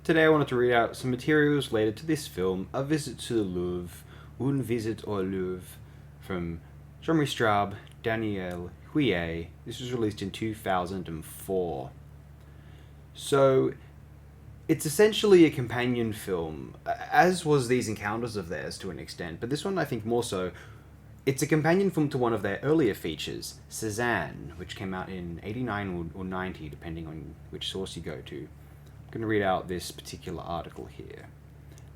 Today I wanted to read out some materials related to this film, A Visit to the Louvre, Une visite au Louvre, from Jean-Marie Straub, Danièle, Huillet. This was released in 2004. So, it's essentially a companion film, as was These Encounters of theirs to an extent, but this one I think more so. It's a companion film to one of their earlier features, Cézanne, which came out in 89 or 90, depending on which source you go to. I'm going to read out this particular article here.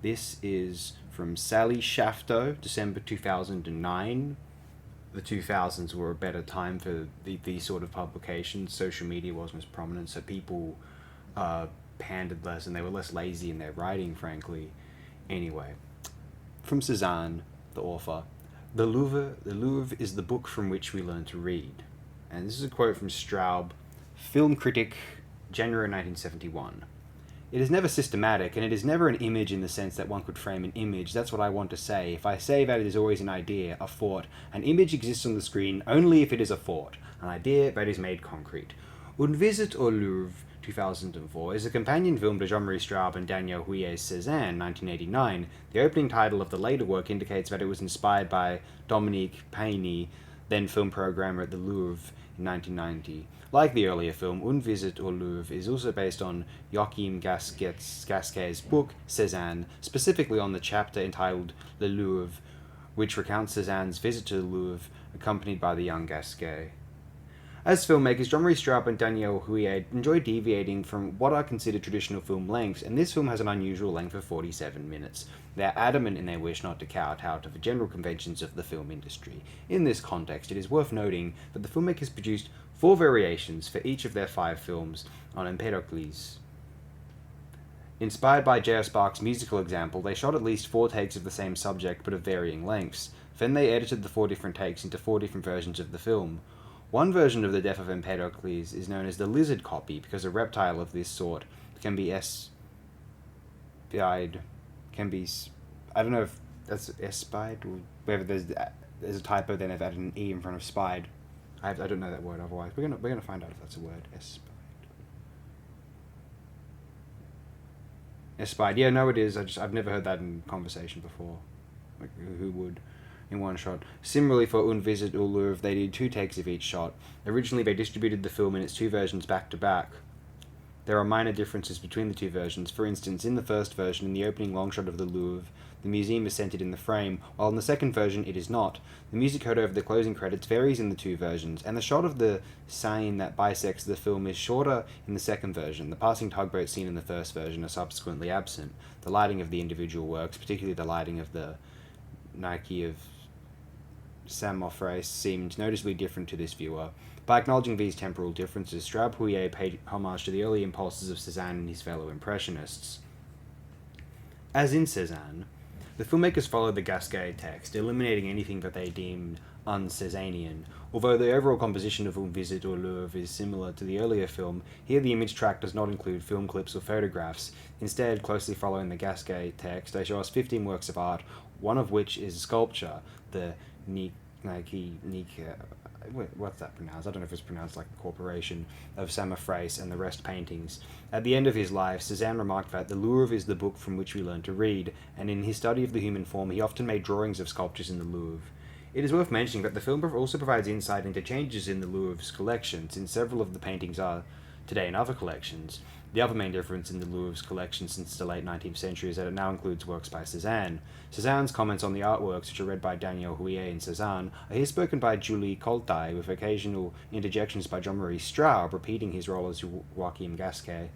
This is from Sally Shafto, December 2009. The 2000s were a better time for these sort of publications. Social media wasn't as prominent, so people pandered less and they were less lazy in their writing, frankly. Anyway, from Cézanne, the author, the Louvre is the book from which we learn to read. And this is a quote from Straub, film critic, January 1971. It is never systematic, and it is never an image in the sense that one could frame an image. That's what I want to say. If I say that it is always an idea, a thought, an image exists on the screen only if it is a thought, an idea that is made concrete. Une visite au Louvre, 2004, is a companion film to Jean-Marie Straub and Danièle Huillet's Cézanne, 1989. The opening title of the later work indicates that it was inspired by Dominique Payny, then film programmer at the Louvre, in 1990. Like the earlier film, Une visite au Louvre is also based on Joachim Gasquet's book, Cézanne, specifically on the chapter entitled Le Louvre, which recounts Cézanne's visit to the Louvre, accompanied by the young Gasquet. As filmmakers, Jean-Marie Straub and Danièle Huillet enjoy deviating from what are considered traditional film lengths, and this film has an unusual length of 47 minutes. They are adamant in their wish not to kowtow to the general conventions of the film industry. In this context, it is worth noting that the filmmakers produced 4 variations for each of their 5 films on Empedocles. Inspired by J.S. Bach's musical example, they shot at least 4 takes of the same subject but of varying lengths. Then they edited the 4 different takes into 4 different versions of the film. One version of the death of Empedocles is known as the lizard copy because a reptile of this sort can be I don't know if that's espied or whether there's a typo, then they've added an E in front of spied. I don't know that word otherwise. We're gonna find out if that's a word. Espied. Yeah, no, it is. I've never heard that in conversation before. Like, who would? In one shot. Similarly, for Une visite au Louvre, they did 2 takes of each shot. Originally, they distributed the film in its 2 versions back to back. There are minor differences between the 2 versions. For instance, in the first version, in the opening long shot of the Louvre, the museum is centered in the frame, while in the second version it is not. The music heard over the closing credits varies in the 2 versions, and the shot of the Seine that bisects the film is shorter in the second version. The passing tugboat scene in the first version are subsequently absent. The lighting of the individual works, particularly the lighting of the Nike of Saint-Maurice, seemed noticeably different to this viewer. By acknowledging these temporal differences, Straub-Huillet paid homage to the early impulses of Cézanne and his fellow Impressionists. As in Cézanne, the filmmakers followed the Gasquet text, eliminating anything that they deemed un-Cézannian. Although the overall composition of Une visite au Louvre is similar to the earlier film, here the image track does not include film clips or photographs. Instead, closely following the Gasquet text, they show us 15 works of art, one of which is a sculpture, the what's that pronounced? I don't know if it's pronounced like the Corporation of Saint-Maurice, and the rest paintings. At the end of his life, Cézanne remarked that the Louvre is the book from which we learn to read, and in his study of the human form, he often made drawings of sculptures in the Louvre. It is worth mentioning that the film also provides insight into changes in the Louvre's collection, since several of the paintings are today in other collections. The other main difference in the Louvre's collection since the late 19th century is that it now includes works by Cézanne. Cézanne's comments on the artworks, which are read by Danièle Huillet and Cézanne, are here spoken by Julie Coltai, with occasional interjections by Jean-Marie Straub, repeating his role as Joachim Gasquet.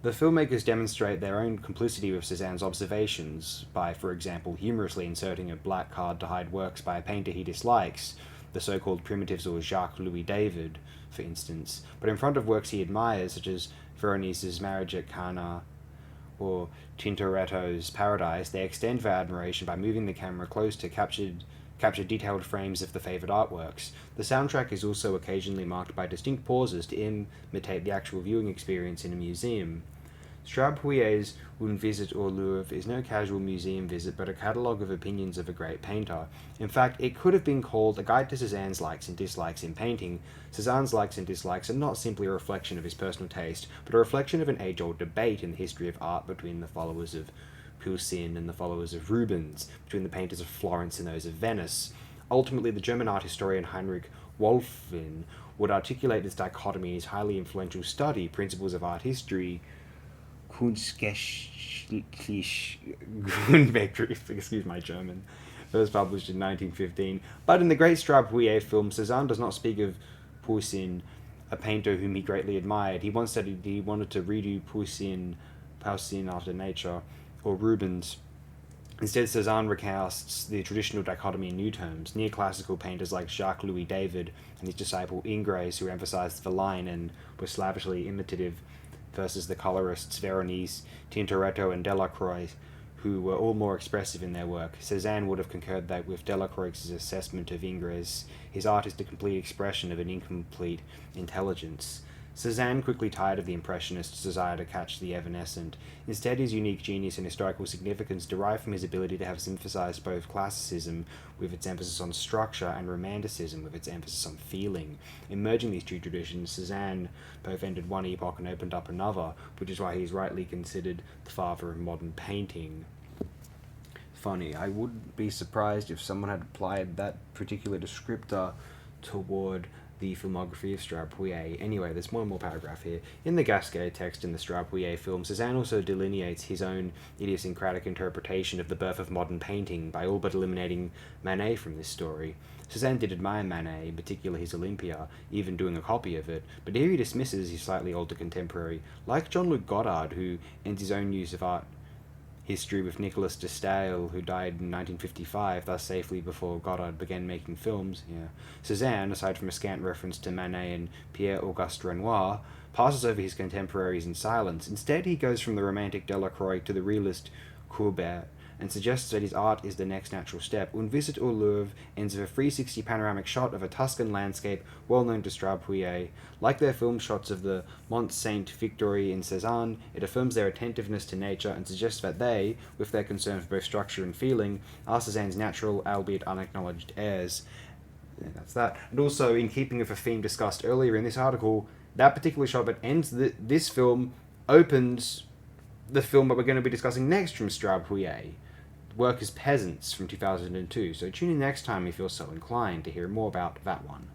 The filmmakers demonstrate their own complicity with Cézanne's observations by, for example, humorously inserting a black card to hide works by a painter he dislikes, the so-called primitives or Jacques-Louis David, for instance, but in front of works he admires, such as Veronice's Marriage at Cana or Tintoretto's Paradise, they extend their admiration by moving the camera close to capture detailed frames of the favoured artworks. The soundtrack is also occasionally marked by distinct pauses to imitate the actual viewing experience in a museum. Straub Huillet's Une visite au Louvre is no casual museum visit, but a catalogue of opinions of a great painter. In fact, it could have been called a guide to Cézanne's likes and dislikes in painting. Cézanne's likes and dislikes are not simply a reflection of his personal taste, but a reflection of an age-old debate in the history of art between the followers of Poussin and the followers of Rubens, between the painters of Florence and those of Venice. Ultimately, the German art historian Heinrich Wolffin would articulate this dichotomy in his highly influential study, Principles of Art History, Kunstgeschichtliche Grundbegriffe, excuse my German, first published in 1915. But in the great Straub Huillet film, Cézanne does not speak of Poussin, a painter whom he greatly admired. He once said he wanted to redo Poussin after nature, or Rubens. Instead, Cézanne recasts the traditional dichotomy in new terms. Neoclassical painters like Jacques-Louis David and his disciple Ingres, who emphasized the line and were slavishly imitative, versus the colorists Veronese, Tintoretto, and Delacroix, who were all more expressive in their work. Cézanne would have concurred that with Delacroix's assessment of Ingres, his art is the complete expression of an incomplete intelligence. Cézanne quickly tired of the Impressionists' desire to catch the evanescent. Instead, his unique genius and historical significance derive from his ability to have synthesized both classicism, with its emphasis on structure, and romanticism, with its emphasis on feeling. In merging these two traditions, Cézanne both ended one epoch and opened up another, which is why he is rightly considered the father of modern painting. Funny, I would be surprised if someone had applied that particular descriptor toward the filmography of Straub Huillet. Anyway, there's one more paragraph here. In the Gasquet text in the Straub Huillet film, Cézanne also delineates his own idiosyncratic interpretation of the birth of modern painting by all but eliminating Manet from this story. Cézanne did admire Manet, in particular his Olympia, even doing a copy of it, but here he dismisses his slightly older contemporary, like Jean-Luc Godard, who ends his own use of art history with Nicolas de Staël, who died in 1955, thus safely before Godard began making films. Cézanne, aside from a scant reference to Manet and Pierre-Auguste Renoir, passes over his contemporaries in silence. Instead, he goes from the romantic Delacroix to the realist Courbet, and suggests that his art is the next natural step. Une visite au Louvre ends with a 360 panoramic shot of a Tuscan landscape well known to Straub Huillet. Like their film shots of the Mont Sainte-Victoire in Cézanne, it affirms their attentiveness to nature and suggests that they, with their concern for both structure and feeling, are Cézanne's natural, albeit unacknowledged heirs. Yeah, that's that. And also, in keeping with a theme discussed earlier in this article, that particular shot that ends this film opens the film that we're going to be discussing next from Straub Huillet, Workers' Peasants from 2002, so tune in next time if you're so inclined to hear more about that one.